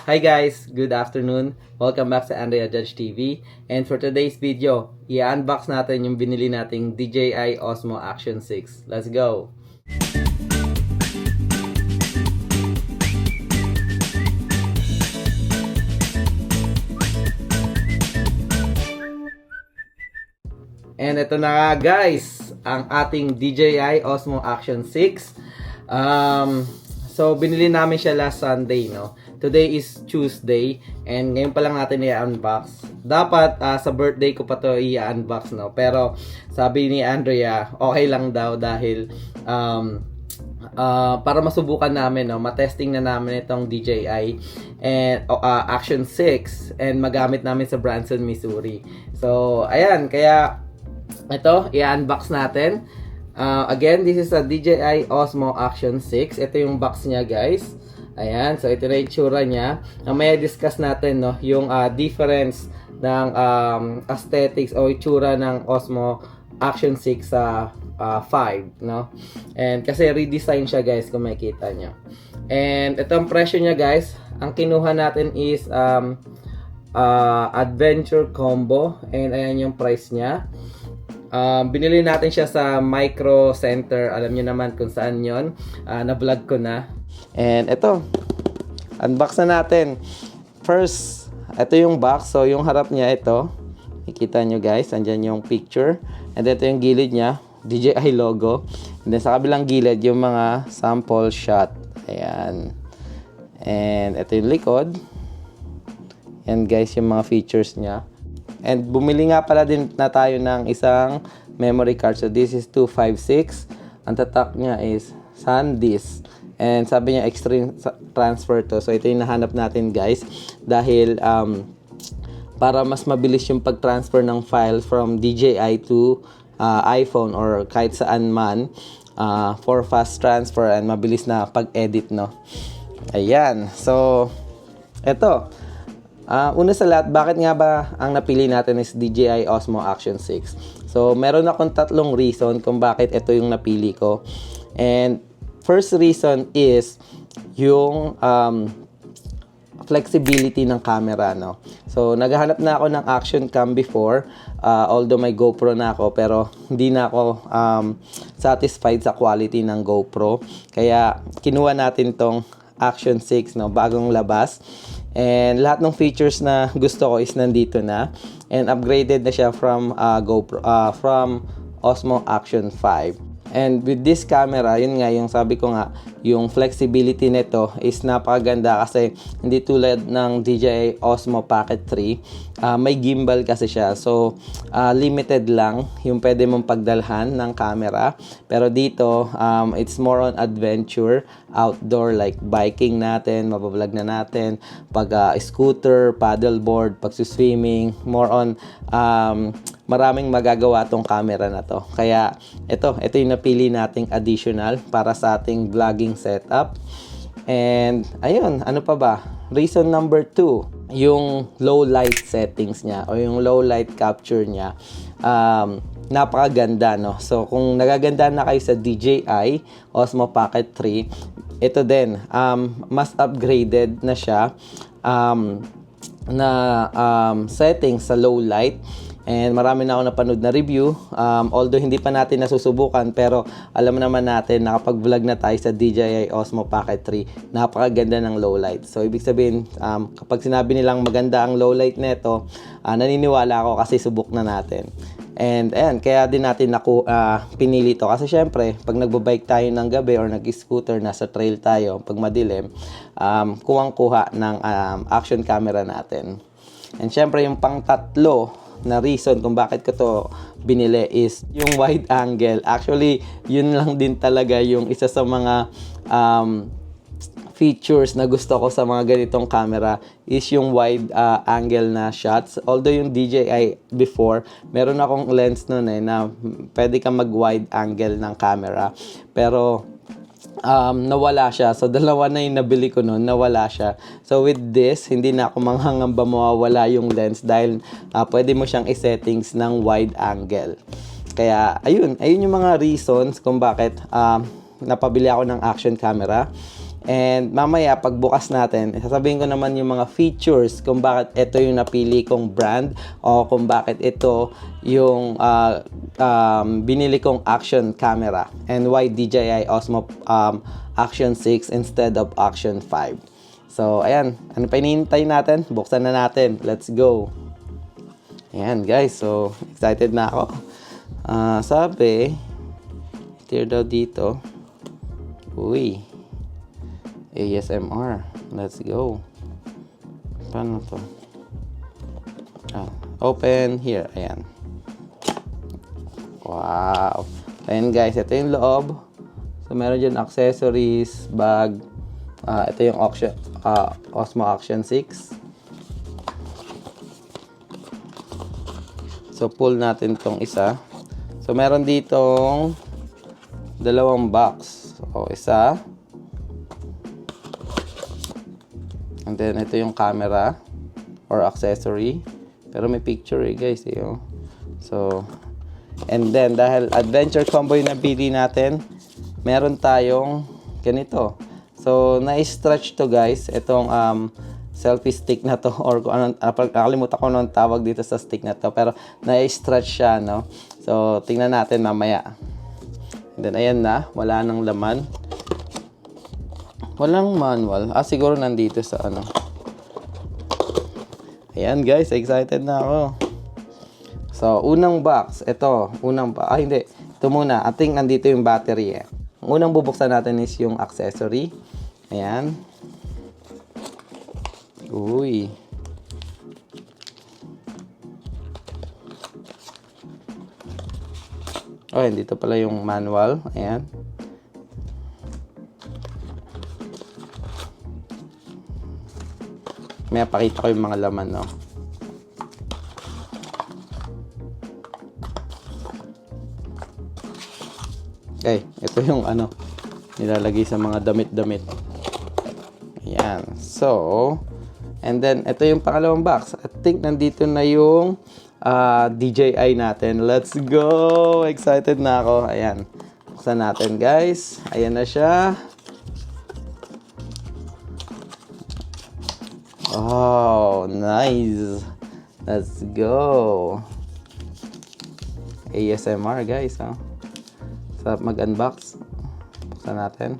Hi guys, good afternoon. Welcome back sa Andrea Judge TV. And for today's video, i-unbox natin yung binili nating DJI Osmo Action 6. Let's go! And ito na nga guys, ang ating DJI Osmo Action 6. So binili namin siya last Sunday, no? Today is Tuesday and ngayon pa lang natin i-unbox. Dapat sa birthday ko pa to i-unbox, no? Pero sabi ni Andrea, okay lang daw dahil para masubukan namin, no? Matesting na namin itong DJI and Action 6 and magamit namin sa Branson, Missouri. So ayan, kaya ito i-unbox natin. Again, this is a DJI Osmo Action 6. Ito yung box niya, guys. Ayan, so ito na yung itsura niya. May discuss natin, no, yung difference ng aesthetics o itsura ng Osmo Action 6 sa 5, no? And kasi redesign siya, guys, kung makikita nyo. And itong presyo niya, guys, ang kinuha natin is Adventure Combo. And ayan yung price niya. Binili natin siya sa Micro Center. Alam niyo naman kung saan yon. Na-vlog ko na. And ito, unbox na natin. First, ito yung box. So, yung harap niya ito. Makikita nyo guys, andyan yung picture. And ito yung gilid niya, DJI logo. And then sa kabilang gilid, yung mga sample shot. Ayan. And ito yung likod. And guys, yung mga features niya. And bumili nga pala din na tayo ng isang memory card. So this is 256. Ang tatak niya is SanDisk. And sabi niya extreme transfer to. So ito yung nahanap natin guys. Dahil para mas mabilis yung pag-transfer ng file from DJI to iPhone or kahit saan man for fast transfer and mabilis na pag-edit, no? Ayan. So ito. Una sa lahat, bakit nga ba ang napili natin is DJI Osmo Action 6? So, meron akong tatlong reason kung bakit ito yung napili ko. And first reason is yung flexibility ng camera, no? So, naghahanap na ako ng action cam before, although may GoPro na ako, pero hindi na ako satisfied sa quality ng GoPro. Kaya, kinuha natin tong Action 6, no? Bagong labas. And lahat ng features na gusto ko is nandito na. And upgraded na siya from GoPro, from Osmo Action 5. And with this camera, yun nga, yung sabi ko nga, yung flexibility nito is napakaganda kasi hindi tulad ng DJI Osmo Pocket 3. May gimbal kasi siya. So, limited lang yung pwede mong pagdalhan ng camera. Pero dito, it's more on adventure, outdoor, like biking natin, mabablog na natin, pag scooter, paddleboard, pag-swimming, more on maraming magagawa tong camera na to. Kaya ito yung napili nating additional para sa ating vlogging setup. And ayun, ano pa ba? Reason number 2, yung low light settings niya o yung low light capture niya. Napakaganda, no? So kung nagaganda na kayo sa DJI Osmo Pocket 3, ito din, mas upgraded na siya na settings sa low light. And marami na ako napanood na review. Although hindi pa natin nasusubukan, pero alam naman natin na kapag vlog na tayo sa DJI Osmo Pocket 3, napakaganda ng low light. So ibig sabihin, kapag sinabi nilang maganda ang low light nito, naniniwala ako kasi subok na natin. And ayan, kaya din natin pinili to. Kasi syempre, pag nagbabike tayo ng gabi or nag-scooter, nasa trail tayo, pag madilim, kuwang-kuha ng action camera natin. And syempre, yung pang-tatlo na reason kung bakit ko to binili is yung wide angle. Actually, yun lang din talaga yung isa sa mga features na gusto ko sa mga ganitong camera is yung wide angle na shots. Although yung DJI before, meron akong lens nun na pwede kang mag wide angle ng camera. Pero nawala siya. So, dalawa na yung nabili ko noon, nawala siya. So, with this, hindi na ako manghangamba mawawala yung lens dahil pwede mo siyang i-settings ng wide angle. Kaya, ayun yung mga reasons kung bakit napabili ako ng action camera. And mamaya, pagbukas natin, sasabihin ko naman yung mga features kung bakit ito yung napili kong brand o kung bakit ito yung binili kong action camera and why DJI Osmo Action 6 instead of Action 5. So, ayan. Ano pa hinihintay natin? Buksan na natin. Let's go. Ayan, guys. So, excited na ako. Sabi, tear daw dito. Uy. ASMR. Let's go. Paano to? Open here. Ayan. Wow. Ayan guys, ito yung loob. So, meron dyan accessories, bag. Ito yung Osmo Action 6. So, pull natin tong isa. So, meron ditong dalawang box. So, isa. And then, ito yung camera or accessory. Pero may picture guys. So, and then, dahil adventure combo yung nabili natin, meron tayong ganito. So, na-stretch to guys. Itong selfie stick na to. Or kung anong, nakalimutan ko anong tawag dito sa stick na to. Pero, na-stretch siya, no? So, tingnan natin mamaya. And then, ayan na. Wala nang laman. Walang manual. Siguro nandito sa ano. Ayan guys, excited na ako. So, unang box. Ito, hindi. Ito muna. I think nandito yung battery Ang unang bubuksan natin is yung accessory. Ayan. Uy. Dito pala yung manual. Ayan. May pakita ko yung mga laman, no? Okay, ito yung nilalagay sa mga damit-damit. Ayan. So, and then, ito yung pangalawang box. I think nandito na yung DJI natin. Let's go! Excited na ako. Ayan. Buksan natin, guys. Ayan na siya. Oh, nice. Let's go. ASMR guys, Sarap mag-unbox. Buksan natin.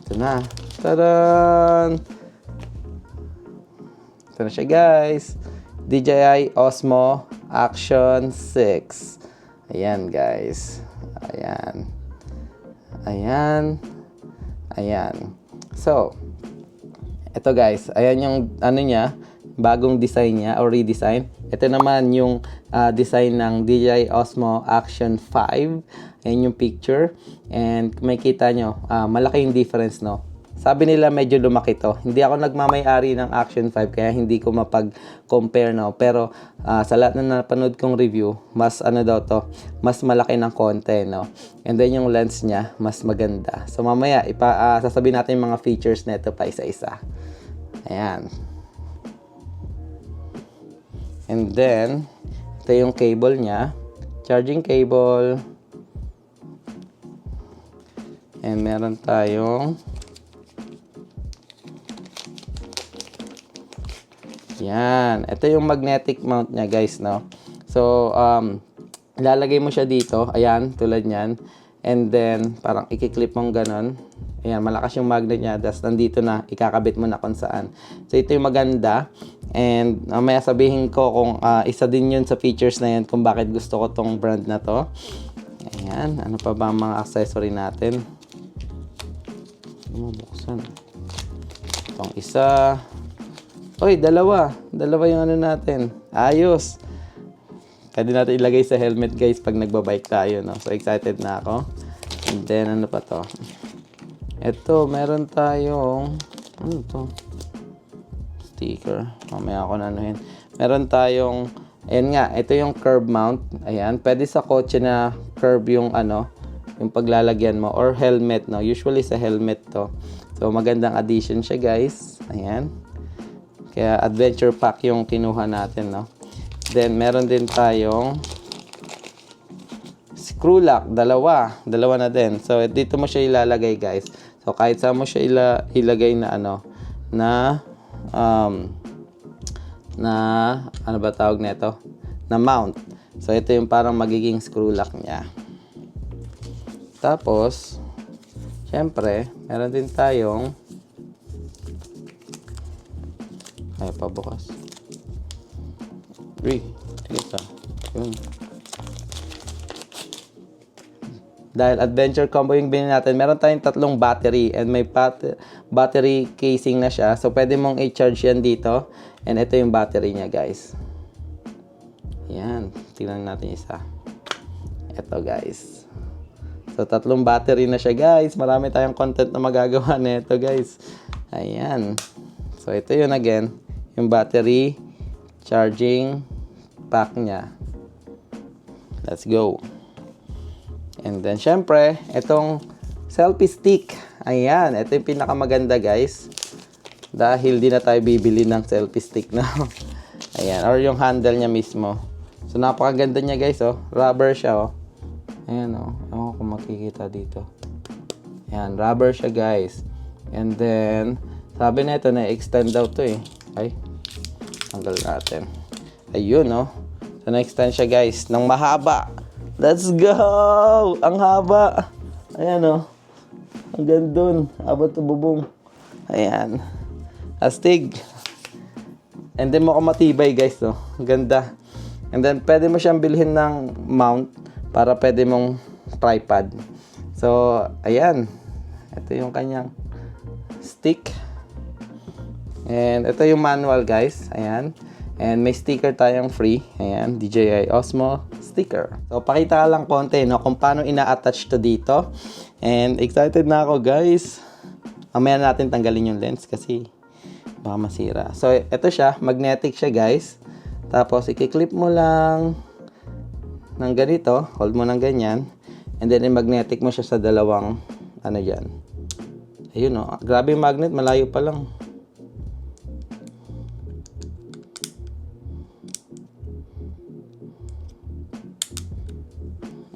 Ito na. Tadaan! Ito na siya guys. DJI Osmo Action 6. Ayan guys. Ayan. So, ito guys, ayan yung niya, bagong design niya or redesign. Ito naman yung design ng DJI Osmo Action 5. Ayan yung picture. And makikita nyo, malaki yung difference, no? Sabi nila medyo lumaki to. Hindi ako nagmamay-ari ng Action 5 kaya hindi ko mapag-compare, no? Pero sa lahat na napanood kong review, mas mas malaki ng konti, no? And then yung lens niya, mas maganda. So mamaya, sasabihin natin yung mga features nito pa isa-isa. Ayan. And then, ito yung cable niya. Charging cable. And meron tayong yan. Ito yung magnetic mount niya, guys, no? So, lalagay mo siya dito. Ayan, tulad niyan. And then, parang i-clip mong ganon. Ayan, malakas yung magnet niya. Tapos, nandito na. Ikakabit mo na kung saan. So, ito yung maganda. And, may sabihin ko kung isa din yun sa features na yun kung bakit gusto ko tong brand na to. Ayan. Ano pa ba ang mga accessory natin? Buksan. Itong isa. Oy, dalawa yung natin. Ayos. Pwede natin ilagay sa helmet guys pag nagbabike tayo, no? So excited na ako. And then ano pa to? Ito, meron tayong sticker. Mamaya ako na anuhin. Meron tayong ito yung curb mount. Ayan, pwede sa kotse na curb yung yung paglalagyan mo or helmet, no? Usually sa helmet to. So magandang addition siya, guys. Ayan. Kaya adventure pack yung kinuha natin, no? Then meron din tayong screw lock, dalawa na din. So dito mo siya ilalagay, guys. So kahit saan mo siya ilagay na ano ba tawag nito? Na mount. So ito yung parang magiging screw lock niya. Tapos syempre, meron din tayong ay pabukas. Sige pa. Yun. Dahil adventure combo yung binili natin, meron tayong 3 battery and may battery casing na siya. So, pwede mong i-charge yan dito. And ito yung battery niya, guys. Yan. Tingnan natin isa. Ito, guys. So, 3 battery na siya, guys. Marami tayong content na magagawa nito, guys. Ayan. So, ito yun again. Yung battery charging pack niya. Let's go. And then, syempre, itong selfie stick. Ayan, ito yung pinakamaganda, guys. Dahil di na tayo bibili ng selfie stick na. Ayan, or yung handle niya mismo. So, napakaganda niya, guys, oh. Rubber siya, oh. Ayan, oh. Ewan ko kung makikita dito. Ayan, rubber siya, guys. And then, sabi na ito, na-extend daw to, eh. Ay, tanggal natin. Ayun, oh. So, na-extend siya, guys, ng mahaba. Let's go! Ang haba. Ayan, oh. Hanggang dun. Abot to bubong. Ayan. Astig. And then, mukhang matibay, guys, no? Ganda. And then, pwede mo siyang bilhin ng mount para pwede mong tripod. So, ayan. Ito yung kanyang stick. And ito yung manual, guys. Ayan. And may sticker tayong free. Ayan, DJI Osmo sticker. So, pakita lang konti, no, kung paano ina-attach to dito. And excited na ako, guys. Mamaya natin tanggalin yung lens kasi baka masira. So, ito siya. Magnetic siya, guys. Tapos, i-clip mo lang ng ganito. Hold mo ng ganyan. And then, i-magnetic mo siya sa dalawang, ano dyan. Ayun, no. Grabe yung magnet. Malayo pa lang.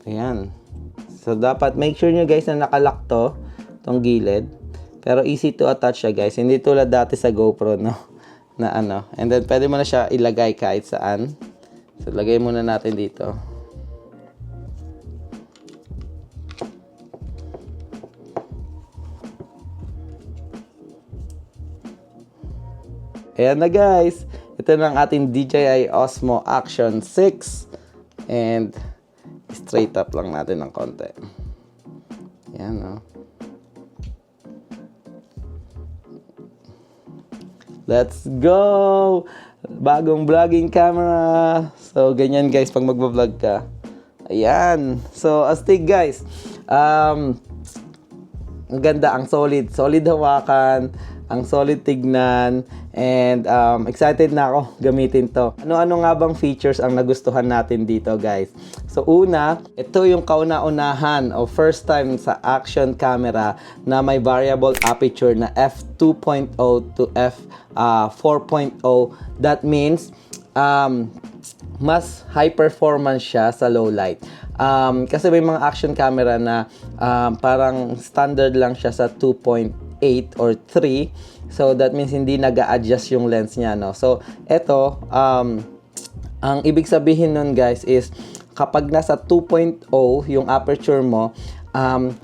Ayan. So, dapat make sure nyo, guys, na nakalock to, tong gilid. Pero easy to attach siya, guys. Hindi tulad dati sa GoPro, no? Na ano. And then, pwede mo na siya ilagay kahit saan. So, lagay muna natin dito. Ayan na, guys. Ito na ang ating DJI Osmo Action 6. And straight up lang natin ng konti. Yan, no? Let's go! Bagong vlogging camera. So, ganyan, guys, pag magbablog ka. Ayan. So, astig, guys. Ang ganda, ang solid. Solid hawakan. Ang solid tignan. And excited na ako gamitin to. Ano-ano nga bang features ang nagustuhan natin dito, guys? So una, ito yung kauna-unahan o first time sa action camera na may variable aperture na f2.0 to f4.0. That means mas high performance siya sa low light. Kasi may mga action camera na parang standard lang siya sa 2.8 or 3. So, that means hindi nag-a-adjust yung lens niya, no? So, eto, ang ibig sabihin nun, guys, is kapag nasa 2.0 yung aperture mo,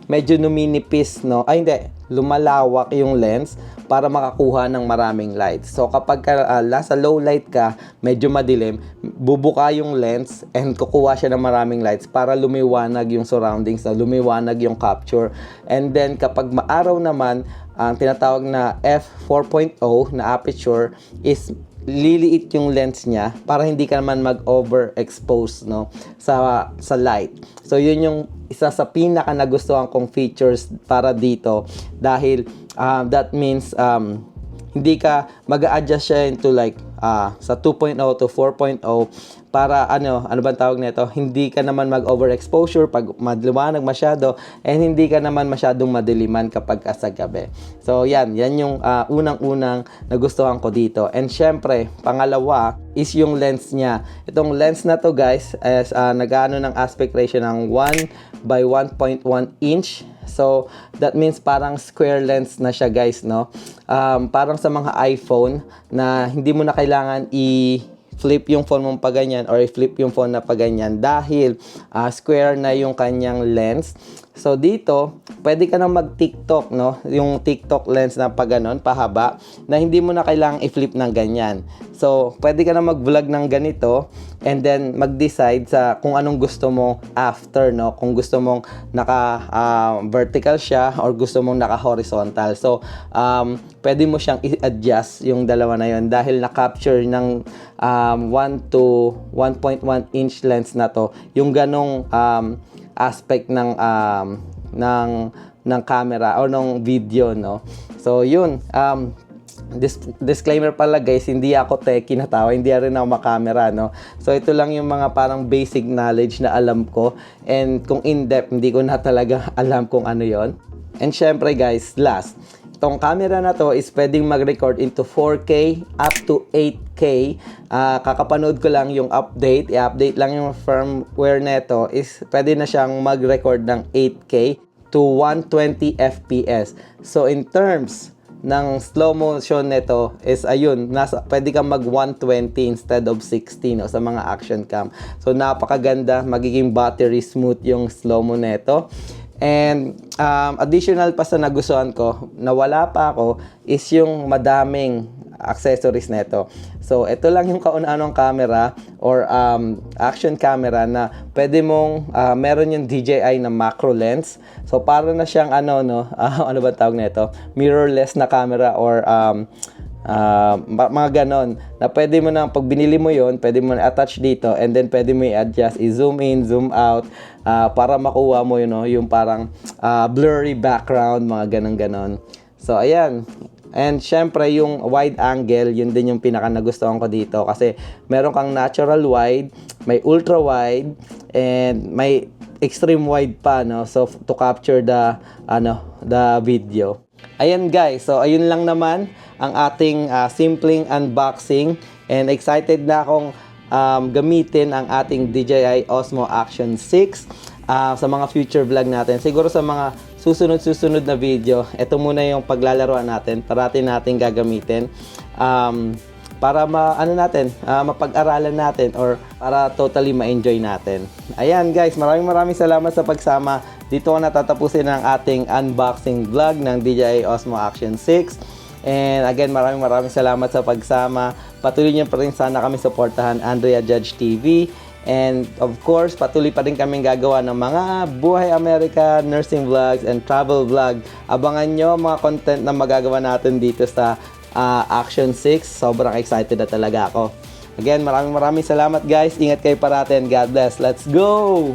medyo numinipis, no? Ay, hindi. Lumalawak yung lens para makakuha ng maraming light. So, kapag nasa low light ka, medyo madilim, bubuka yung lens and kukuha siya ng maraming lights para lumiwanag yung surroundings, lumiwanag yung capture. And then, kapag maaraw naman, ang tinatawag na f4.0 na aperture is liliit yung lens niya para hindi ka naman mag-overexpose, no, sa light. So yun yung isa sa pinaka nagustuhan kong features para dito dahil that means hindi ka mag-a-adjust siya into like sa 2.0 to 4.0 para ano bang tawag nito, hindi ka naman mag-overexposure pag maliwanag masyado and hindi ka naman masyadong madiliman kapag sa gabi. So yan yung unang-unang nagustuhan ko dito. And syempre, pangalawa is yung lens niya. Itong lens na to guys is nag-ano ng aspect ratio ng 1 by 1.1 inch. So, that means parang square lens na siya guys, no? Parang sa mga iPhone na hindi mo na kailangan i-flip yung phone mo pa ganyan or i-flip yung phone na pa ganyan dahil square na yung kanyang lens. So, dito, pwede ka nang mag-TikTok, no? Yung TikTok lens na pa ganon, pahaba, na hindi mo na kailangang i-flip ng ganyan. So, pwede ka na mag-vlog ng ganito and then mag-decide sa kung anong gusto mo after, no? Kung gusto mong naka-vertical siya or gusto mong naka-horizontal. So, pwede mo siyang i-adjust yung dalawa na yon dahil na-capture ng 1 to 1.1 inch lens na to, yung ganong aspect ng camera o ng video, no? So, yun. Disclaimer pala guys, hindi ako techie na tao, hindi rin ako makamera, no? So ito lang yung mga parang basic knowledge na alam ko, and kung in-depth hindi ko na talaga alam kung ano yon. And syempre guys, last, itong camera na to is pwedeng mag-record into 4K up to 8K. Kakapanood ko lang yung update, i-update lang yung firmware neto, is pwede na siyang mag-record ng 8K to 120 FPS. So in terms ng slow motion nito is ayun, pwede kang mag 120 instead of 60, no, sa mga action cam. So napakaganda, magiging battery smooth yung slow mo nito. And additional pa sa nagustuhan ko na wala pa ako is yung madaming accessories nito. So ito lang yung kauna-anong camera or action camera na pwede mong meron yung DJI na macro lens. So para na siyang ano ba tawag nito? Mirrorless na camera or mga ganon na pwede mo na pag binili mo yon, pwede mo na attach dito and then pwede mo i-adjust, i-zoom in, zoom out para makuha mo yung parang blurry background, mga ganon. So ayan. And syempre yung wide angle, yun din yung pinaka nagustuhan ko dito kasi meron kang natural wide, may ultra wide, and may extreme wide pa, no? So to capture the video. Ayan guys, so ayun lang naman ang ating simpleng unboxing, and excited na akong gamitin ang ating DJI Osmo Action 6 sa mga future vlog natin. Siguro sa mga susunod na video, ito muna yung paglalaroan natin, parati natin gagamitin para mapag-aralan natin or para totally ma-enjoy natin. Ayan guys, maraming salamat sa pagsama. Dito ko natatapusin ang ating unboxing vlog ng DJI Osmo Action 6. And again, maraming salamat sa pagsama. Patuloy niyo pa rin sana kami suportahan, Andrea Judge TV. And of course, patuloy pa rin kaming gagawa ng mga Buhay Amerika, nursing vlogs, and travel vlog. Abangan nyo mga content na magagawa natin dito sa Action 6. Sobrang excited na talaga ako. Again, maraming salamat guys. Ingat kayo parati and God bless. Let's go!